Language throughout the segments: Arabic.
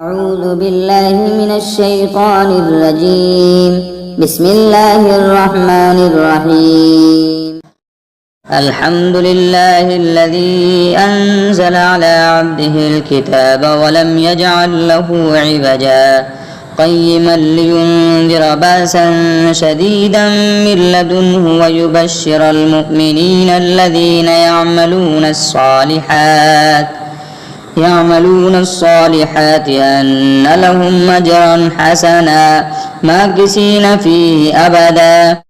أعوذ بالله من الشيطان الرجيم. بسم الله الرحمن الرحيم. الحمد لله الذي أنزل على عبده الكتاب ولم يجعل له عوجا قيما لينذر بأسا شديدا من لدنه ويبشر المؤمنين الذين يعملون الصالحات أن لهم أجرا حسنا ماكثين فيه أبدا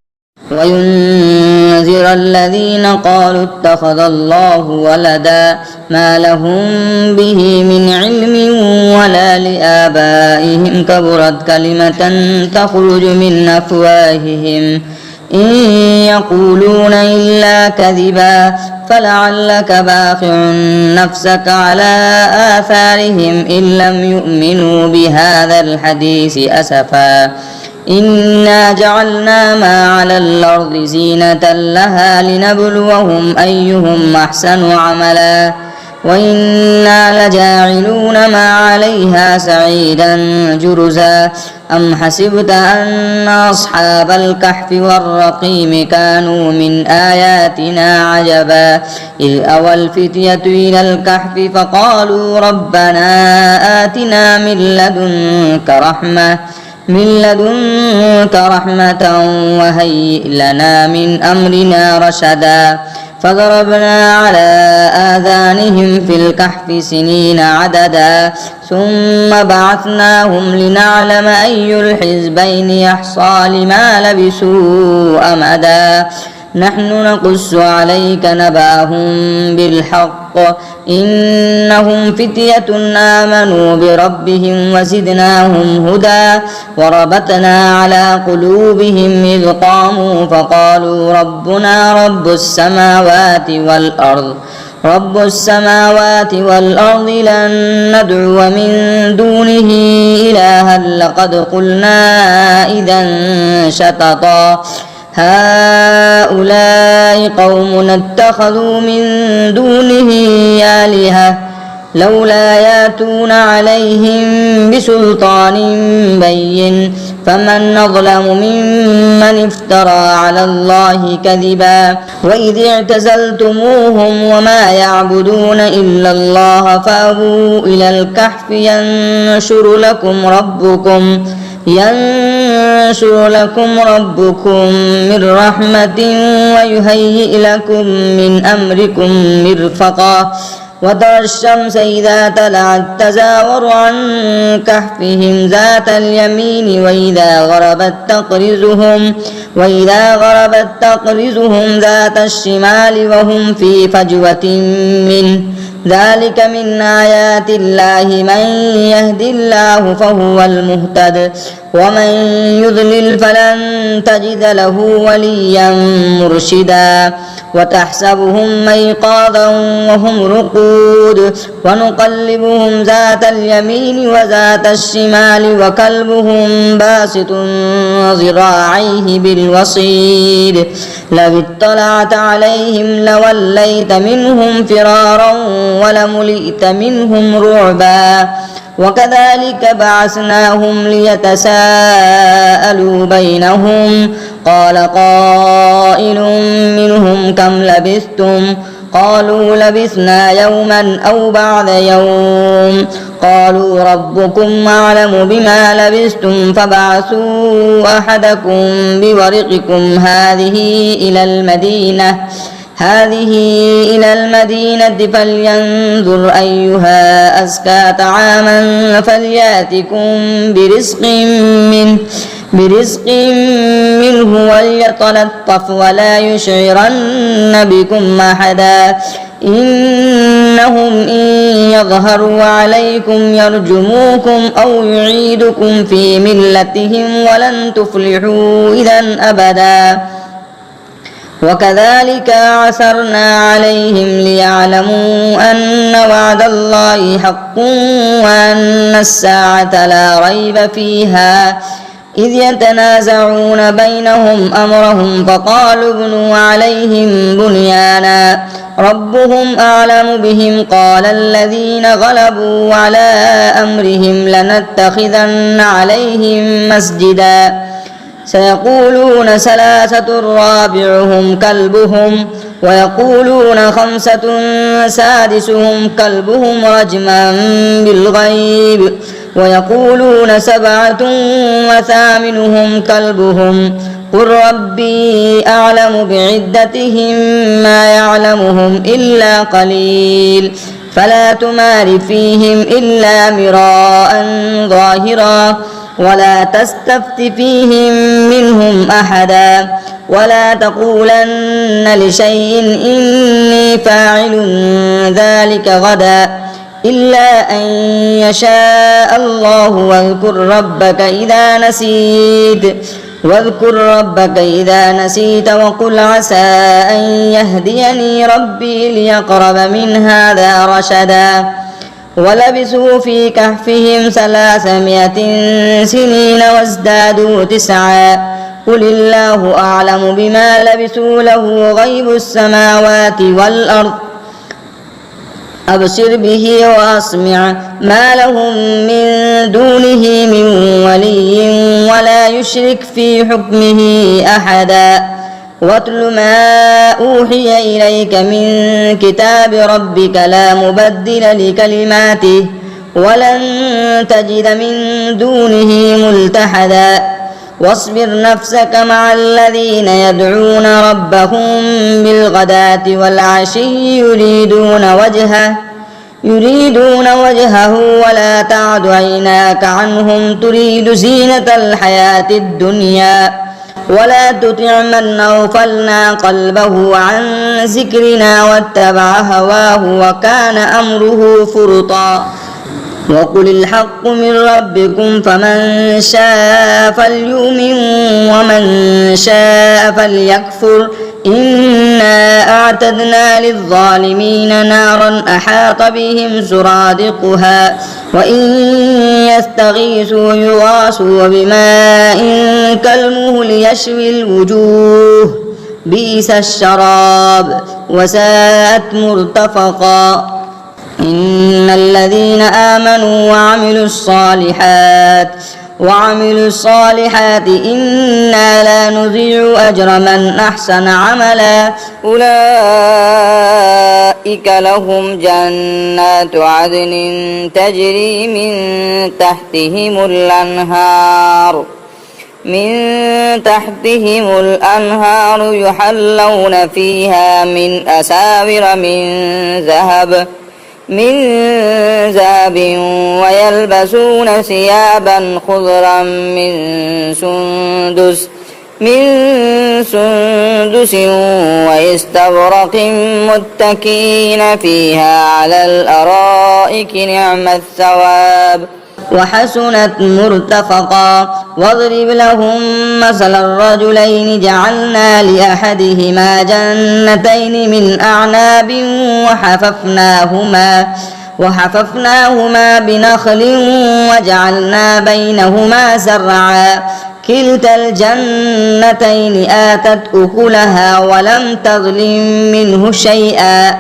وينذر الذين قالوا اتخذ الله ولدا ما لهم به من علم ولا لآبائهم كبرت كلمة تخرج من أفواههم إن يقولون إلا كذبا فلعلك باخع نفسك على آثارهم إن لم يؤمنوا بهذا الحديث أسفا إنا جعلنا ما على الأرض زينة لها لنبلوهم أيهم أحسن عملا وإنا لجاعلون ما عليها سعيدا جرزا أم حسبت أن أصحاب الكهف والرقيم كانوا من آياتنا عجبا إذ أوى الفتية إلى الكهف فقالوا ربنا آتنا من لدنك رحمة وهيئ لنا من أمرنا رشدا فضربنا على آذانهم في الكهف سنين عددا ثم بعثناهم لنعلم أي الحزبين يحصى لما لبثوا أمدا نحن نقص عليك نبأهم بالحق إنهم فتية آمنوا بربهم وزدناهم هدى وربطنا على قلوبهم إذ قاموا فقالوا ربنا رب السماوات والأرض لن ندعو من دونه إلها لقد قلنا إذا شططا هؤلاء قوم اتخذوا من دونه آلهة لولا ياتون عليهم بسلطان بين فمن أظلم ممن افترى على الله كذبا وإذ اعتزلتموهم وما يعبدون إلا الله فأووا إلى الكهف ينشر لكم ربكم من رحمة ويهيئ لكم من أمركم مرفقا وترى الشمس إذا طلعت تزاور عن كهفهم ذات اليمين وإذا غربت تقرضهم ذات الشمال وهم في فجوة منه ذلك من آيات الله من يهد الله فهو المهتد ومن يضلل فلن تجد له وليا مرشدا وتحسبهم أيقاظا وهم رقود ونقلبهم ذات اليمين وذات الشمال وكلبهم باسط ذراعيه بالوصيد لو اطلعت عليهم لوليت منهم فرارا ولملئت منهم رعبا وكذلك بعثناهم ليتساءلوا بينهم قال قائل منهم كم لبثتم قالوا لبثنا يوما أو بعض يوم قالوا ربكم أعلم بما لبثتم فابعثوا أحدكم بورقكم هذه إلى المدينة فلينظر أيها أزكى طعاما فليأتكم برزق منه وليتلطف ولا يشعرن بكم أحدا إنهم إن يظهروا عليكم يرجموكم أو يعيدكم في ملتهم ولن تفلحوا إذا أبدا وكذلك عثرنا عليهم ليعلموا أن وعد الله حق وأن الساعة لا ريب فيها إذ يتنازعون بينهم أمرهم فقالوا ابنوا عليهم بنيانا ربهم أعلم بهم قال الذين غلبوا على أمرهم لنتخذن عليهم مسجدا سيقولون ثلاثة رابعهم كلبهم ويقولون خمسة سادسهم كلبهم رجما بالغيب ويقولون سبعة وثامنهم كلبهم قل ربي أعلم بعدتهم ما يعلمهم إلا قليل فلا تمار فيهم إلا مراء ظاهرا ولا تستفت فيهم منهم أحدا ولا تقولن لشيء إني فاعل ذلك غدا إلا أن يشاء الله واذكر ربك إذا نسيت وقل عسى أن يهديني ربي ليقرب من هذا رشدا ولبثوا في كهفهم 300 سنين وازدادوا 9 قل الله أعلم بما لبثوا له غيب السماوات والأرض أبصر به وأسمع ما لهم من دونه من ولي ولا يشرك في حكمه أحدا واتل ما أوحي إليك من كتاب ربك لا مبدل لكلماته ولن تجد من دونه ملتحدا واصبر نفسك مع الذين يدعون ربهم بالغداة والعشي يريدون وجهه ولا تعد عيناك عنهم تريد زينة الحياة الدنيا ولا تطع من أغفلنا قلبه عن ذكرنا واتبع هواه وكان أمره فرطا وقل الحق من ربكم فمن شاء فليؤمن ومن شاء فليكفر إنا أعتدنا للظالمين نارا أحاط بهم سرادقها وإن يستغيثوا يغاثوا بماء كالمهل يشوي الوجوه بئس الشراب وساءت مرتفقا إن الذين آمنوا وعملوا الصالحات إنا لا نضيع أجر من أحسن عملا أولئك لهم جنات عدن تجري من تحتهم الأنهار يحلون فيها من أساور من ذهب ويلبسون ثيابا خضرا من سندس واستبرق متكئين فيها على الأرائك نعم الثواب وحسنت مرتفقا واضرب لهم مثل الرجلين جعلنا لأحدهما جنتين من أعناب وحففناهما بنخل وجعلنا بينهما زرعا كلتا الجنتين آتت أكلها ولم تظلم منه شيئا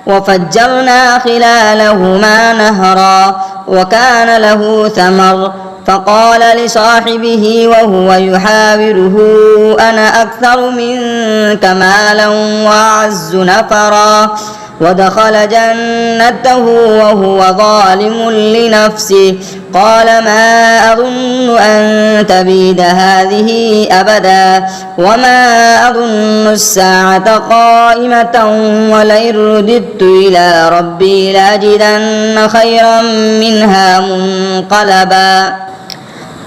وفجرنا خلالهما نهرا وكان له ثمر فقال لصاحبه وهو يحاوره أنا أكثر منك مالا وأعز نفرا ودخل جنته وهو ظالم لنفسه قال ما أظن أن تبيد هذه أبدا وما أظن الساعة قائمة ولئن رددت إلى ربي لأجدن خيرا منها منقلبا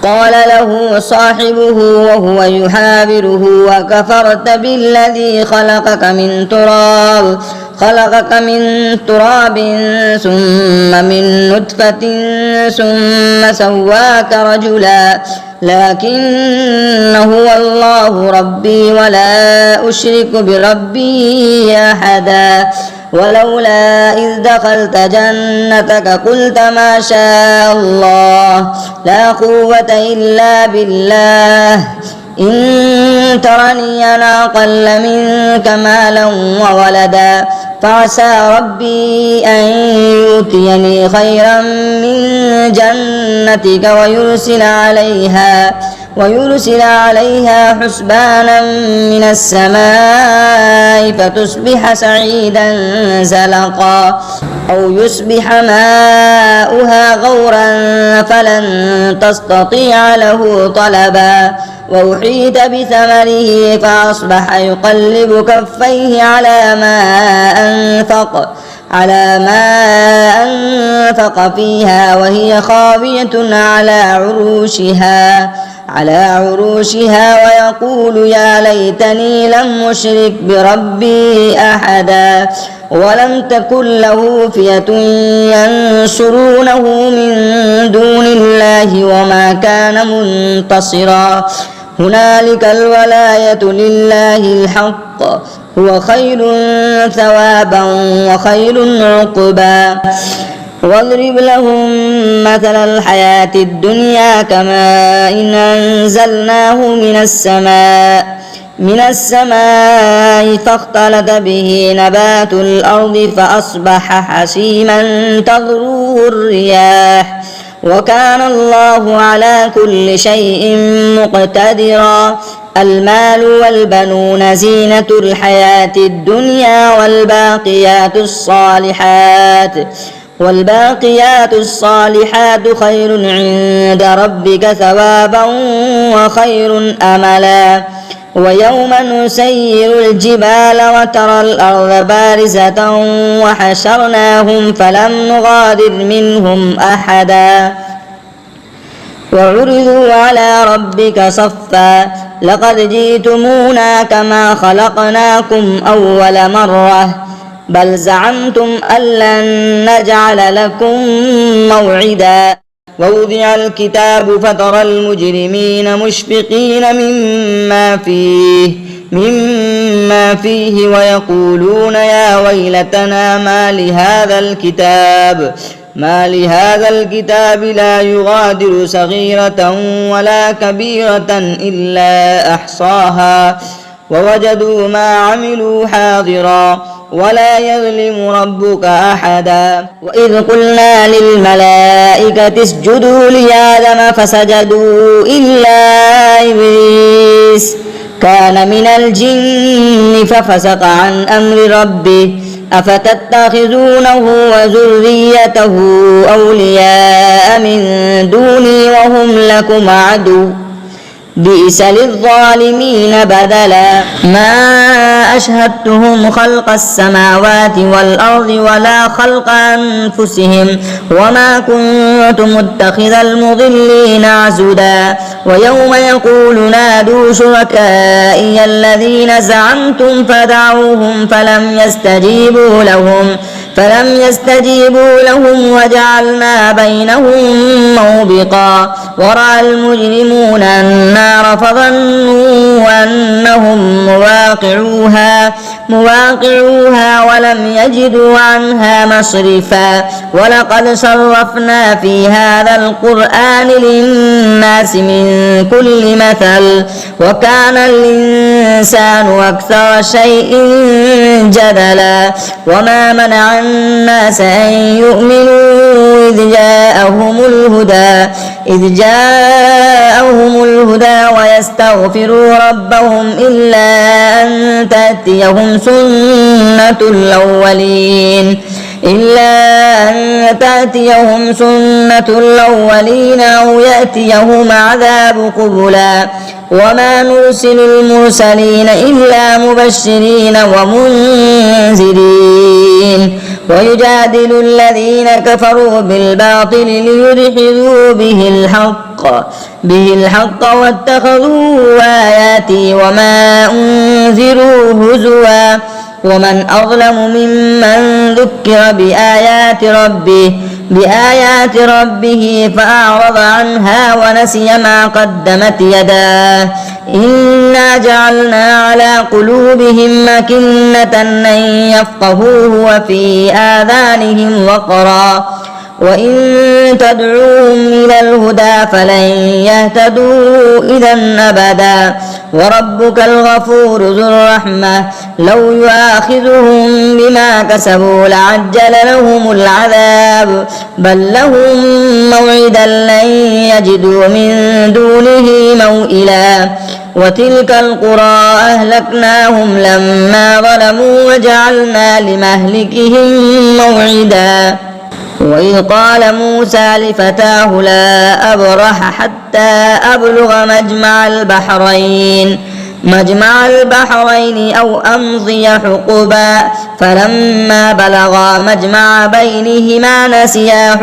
قال له صاحبه وهو يحاوره وكفرت بالذي خلقك من تراب ثم من نطفة ثم سواك رجلا لكن هو الله ربي ولا أشرك بربي أحدا ولولا إذ دخلت جنتك قلت ما شاء الله لا قوة إلا بالله إن ترني أنا أقل منك مالا وولدا فعسى ربي أن يؤتيني خيرا من جنتك ويرسل عليها حسبانا من السماء فتصبح سعيدا زلقا أو يصبح ماؤها غورا فلن تستطيع له طلبا وأحيط بثمره فأصبح يقلب كفيه على ما أنفق فيها وهي خاوية على عروشها ويقول يا ليتني لم أشرك بربي أحدا ولم تكن له فئة ينصرونه من دون الله وما كان منتصرا هنالك الولاية لله الحق هو خير ثوابا وخير عقبا واضرب لهم مثل الحياة الدنيا كماء إن أنزلناه من السماء فاختلط به نبات الأرض فأصبح حسيما تذروه الرياح وكان الله على كل شيء مقتدرا المال والبنون زينة الحياة الدنيا والباقيات الصالحات خير عند ربك ثوابا وخير أملا ويوم نسير الجبال وترى الأرض بارزة وحشرناهم فلم نغادر منهم أحدا وعرضوا على ربك صفا لقد جئتمونا كما خلقناكم أول مرة بل زعمتم أن لن نجعل لكم موعدا ووضع الكتاب فترى المجرمين مشفقين مما فيه ويقولون يا ويلتنا ما لهذا الكتاب لا يغادر صغيرة ولا كبيرة إلا أحصاها ووجدوا ما عملوا حاضرا ولا يظلم ربك أحدا وإذ قلنا للملائكة اسجدوا لآدم فسجدوا إلا إبليس كان من الجن ففسق عن أمر ربه أفتتخذونه وذريته أولياء من دوني وهم لكم عدو بئس للظالمين بدلا ما أشهدتهم خلق السماوات والأرض ولا خلق أنفسهم وما كنت متخذ المضلين عزدا ويوم يقول نادوا شركائي الذين زعمتم فدعوهم فلم يستجيبوا لهم وجعلنا بينهم موبقا ورأى المجرمون النار فظنوا أنهم مواقعوها ولم يجدوا عنها مصرفا ولقد صرفنا في هذا القرآن للناس من كل مثل وكان الإنسان أكثر شيء جدلا وما منع الناس أن يؤمنوا إذ جاءهم الهدى ويستغفروا ربهم إلا أن تأتيهم سنة الأولين أو يأتيهم عذاب قبلا وما نرسل المرسلين إلا مبشرين ومنذرين ويجادل الذين كفروا بالباطل ليدحضوا به الحق واتخذوا آياتي وما أنذروا هزوا ومن أظلم ممن ذكر بآيات ربه فأعرض عنها ونسي ما قدمت يداه إنا جعلنا على قلوبهم أكنة أن يفقهوه وفي آذانهم وقرا وإن تدعوهم إلى الهدى فلن يهتدوا إذا أبدا وربك الغفور ذو الرحمة لو يؤاخذهم بما كسبوا لعجل لهم العذاب بل لهم موعدا لن يجدوا من دونه موئلا وتلك القرى أهلكناهم لما ظلموا وجعلنا لمهلكهم موعدا وإذ قال موسى لفتاه لا أبرح حتى أبلغ مجمع البحرين أو أمضي حقبا فلما بلغا مجمع بينهما نسيا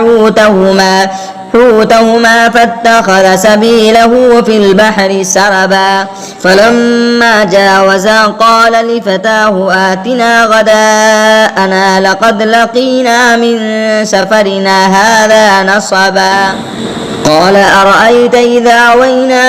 حوتهما فاتخذ سبيله في البحر سربا فلما جاوزا قال لفتاه آتنا غداءنا لقد لقينا من سفرنا هذا نصبا قال أرأيت إذا أوينا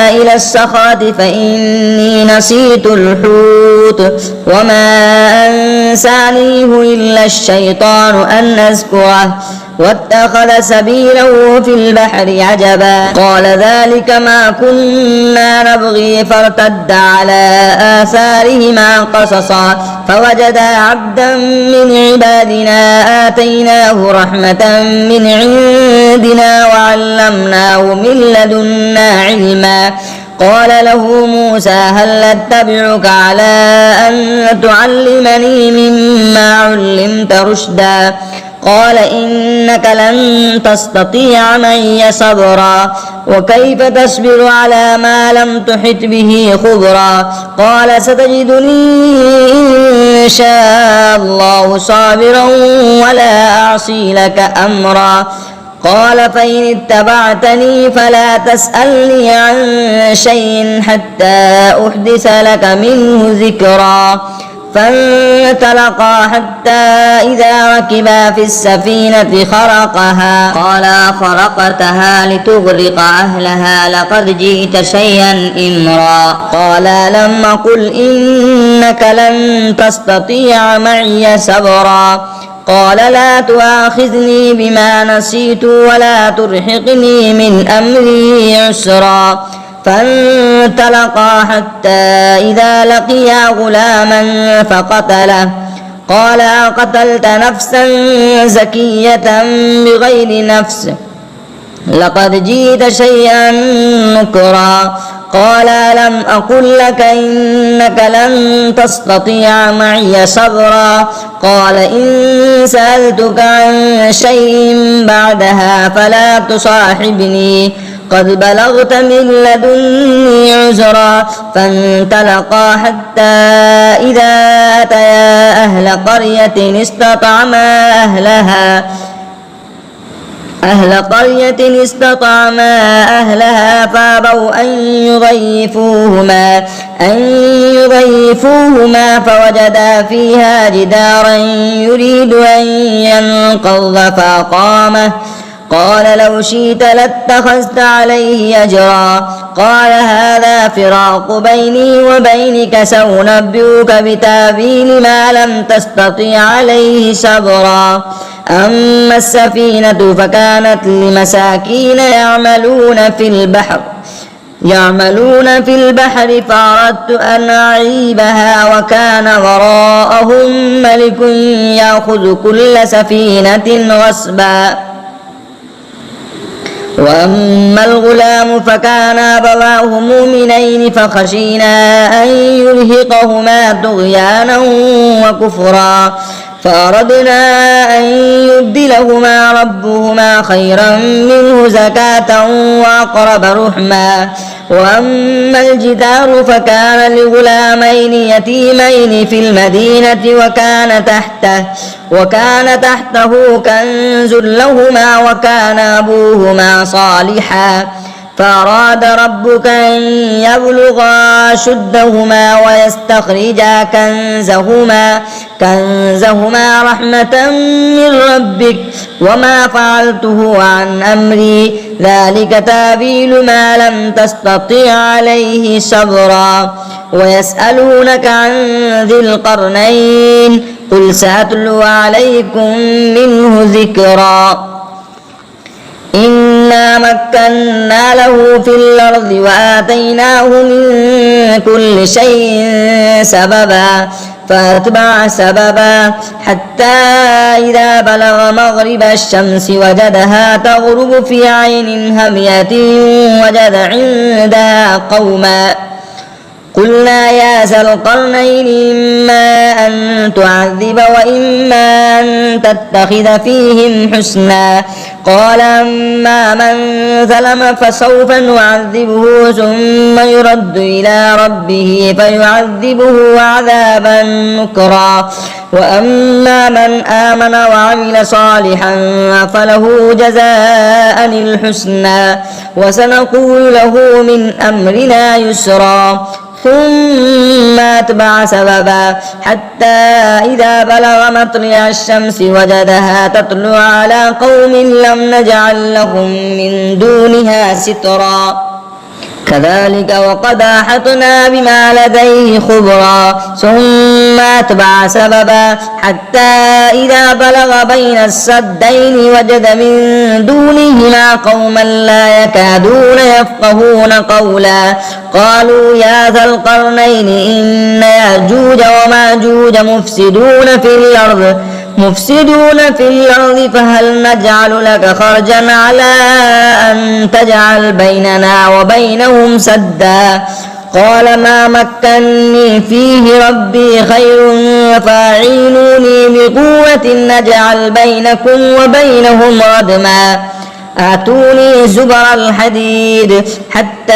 إلى الصخرة فإني نسيت الحوت وما أنسانيه إلا الشيطان أن أذكره واتخذ سبيله في البحر عجبا قال ذلك ما كنا نبغي فارتد على آثارهما قصصا فوجدا عبدا من عبادنا آتيناه رحمة من عندنا وعلمناه من لدنا علما قال له موسى هل أتبعك على أن تعلمني مما علمت رشدا قال إنك لن تستطيع معي صبرا وكيف تصبر على ما لم تحط به خبرا قال ستجدني إن شاء الله صابرا ولا أعصي لك أمرا قال فإن اتبعتني فلا تسألني عن شيء حتى أحدث لك منه ذكرا فانطلقا حتى إذا ركبا في السفينة خرقتها لتغرق أهلها لقد جئت شيئا إمرا قال لم أقل إنك لن تستطيع معي صبرا قال لا تؤاخذني بما نسيت ولا ترهقني من أمري عسرا فانطلقا حتى إذا لقيا غلاما فقتله قال أقتلت نفسا زكية بغير نفس لقد جئت شيئا نكرا قال لم أقل لك إنك لن تستطيع معي صبرا قال إن سألتك عن شيء بعدها فلا تصاحبني قد بلغت من لدني عذرا فانطلقا حتى إذا أتيا أهل قرية استطعما أهلها فأبوا أن يضيفوهما فوجدا فيها جدارا يريد أن ينقض فأقامه قال لو شئت لاتخذت عليه أجرا قال هذا فراق بيني وبينك سأنبئك بتأويل ما لم تستطع عليه صبرا أما السفينة فكانت لمساكين يعملون في البحر فأردت أن أعيبها وكان وراءهم ملك يأخذ كل سفينة غصبا وأما الغلام فكان أبواه مؤمنين فخشينا أن يرهقهما طغيانا وكفرا فأردنا أن يبدلهما ربهما خيرا منه زكاة وأقرب رحما وأما الجدار فكان لغلامين يتيمين في المدينة وكان تحته كنز لهما وكان أبوهما صالحا فأراد ربك أن يبلغا أشدهما ويستخرجا كنزهما رحمة من ربك وما فعلته عن أمري ذلك تأويل ما لم تستطع عليه صبرا ويسألونك عن ذي القرنين قل سأتلو عليكم منه ذكرا إنا مكنا له في الأرض وآتيناه من كل شيء سببا فأتبع سببا حتى إذا بلغ مغرب الشمس وجدها تغرب في عين همية وجد عندها قوما قلنا يا ذا القرنين إما أن تعذب وإما أن تتخذ فيهم حسنا قال أما من ظلم فسوف نعذبه ثم يرد إلى ربه فيعذبه عذابا نكرا وأما من آمن وعمل صالحا فله جزاء الحسنى وسنقول له من أمرنا يسرا ثم أتبع سببا حتى إذا بلغ مطلع الشمس وجدها تطلع على قوم لم نجعل لهم من دونها سترا كذلك وقد أحطنا بما لديه خبرا ثم أتبع سببا حتى إذا بلغ بين السدين وجد من دونهما قوما لا يكادون يفقهون قولا قالوا يا ذا القرنين إن يأجوج وماجوج مفسدون في الأرض فهل نجعل لك خرجا على أن تجعل بيننا وبينهم سدا قال ما مكني فيه ربي خير فاعينوني بقوة نجعل بينكم وبينهم ردما آتوني زبر الحديد حتى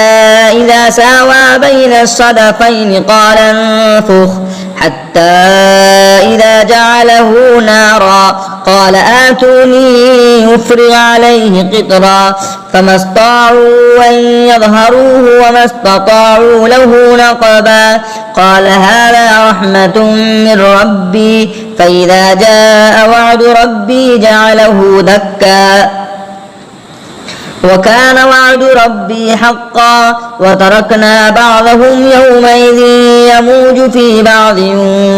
إذا ساوى بين الصدفين قال انفخ حتى إذا جعله نارا قال آتوني أفرغ عليه قطرا فما استطاعوا أن يظهروه وما استطاعوا له نقبا قال هذا رحمة من ربي فإذا جاء وعد ربي جعله دكا وكان وعد ربي حقا وتركنا بعضهم يومئذ يموج في بعض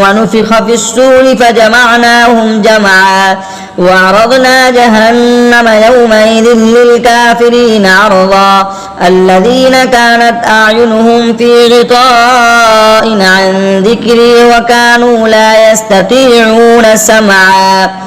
ونفخ في الصور فجمعناهم جمعا وعرضنا جهنم يومئذ للكافرين عرضا الذين كانت أعينهم في غطاء عن ذكري وكانوا لا يستطيعون سمعا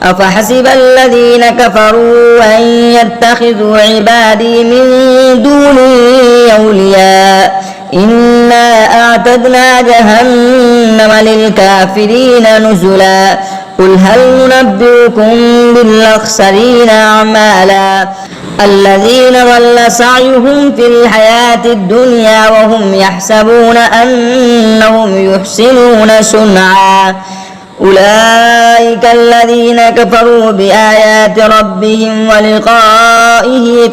أفحسب الذين كفروا أن يتخذوا عبادي من دوني أولياء إنا أعتدنا جهنم للكافرين نزلا قل هل ننبئكم بالأخسرين أعمالا الذين ضل سعيهم في الحياة الدنيا وهم يحسبون أنهم يحسنون صنعا أولئك الذين كفروا بآيات ربهم ولقائه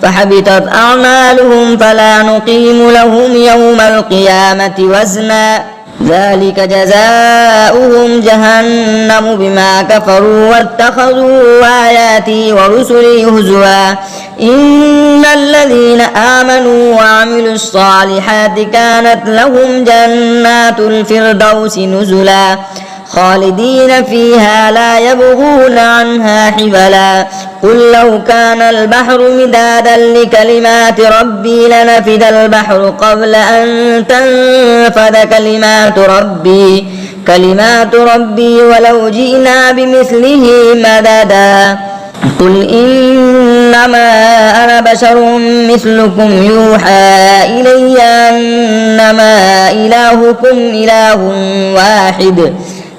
فحبطت أعمالهم فلا نقيم لهم يوم القيامة وزنا ذلك جزاؤهم جهنم بما كفروا واتخذوا آياتي ورسلي هزوا إن الذين آمنوا وعملوا الصالحات كانت لهم جنات الفردوس نزلا خالدين فيها لا يبغون عنها حولا قل لو كان البحر مدادا لكلمات ربي لنفد البحر قبل أن تنفد كلمات ربي ولو جئنا بمثله مددا قل إنما أنا بشر مثلكم يوحى إلي أنما إلهكم إله واحد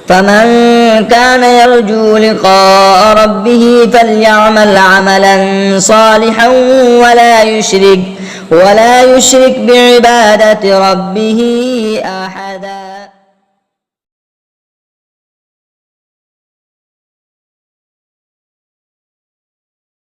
فمن كان يرجو لقاء ربه فليعمل عملا صالحا ولا يشرك بعبادة ربه أحدا.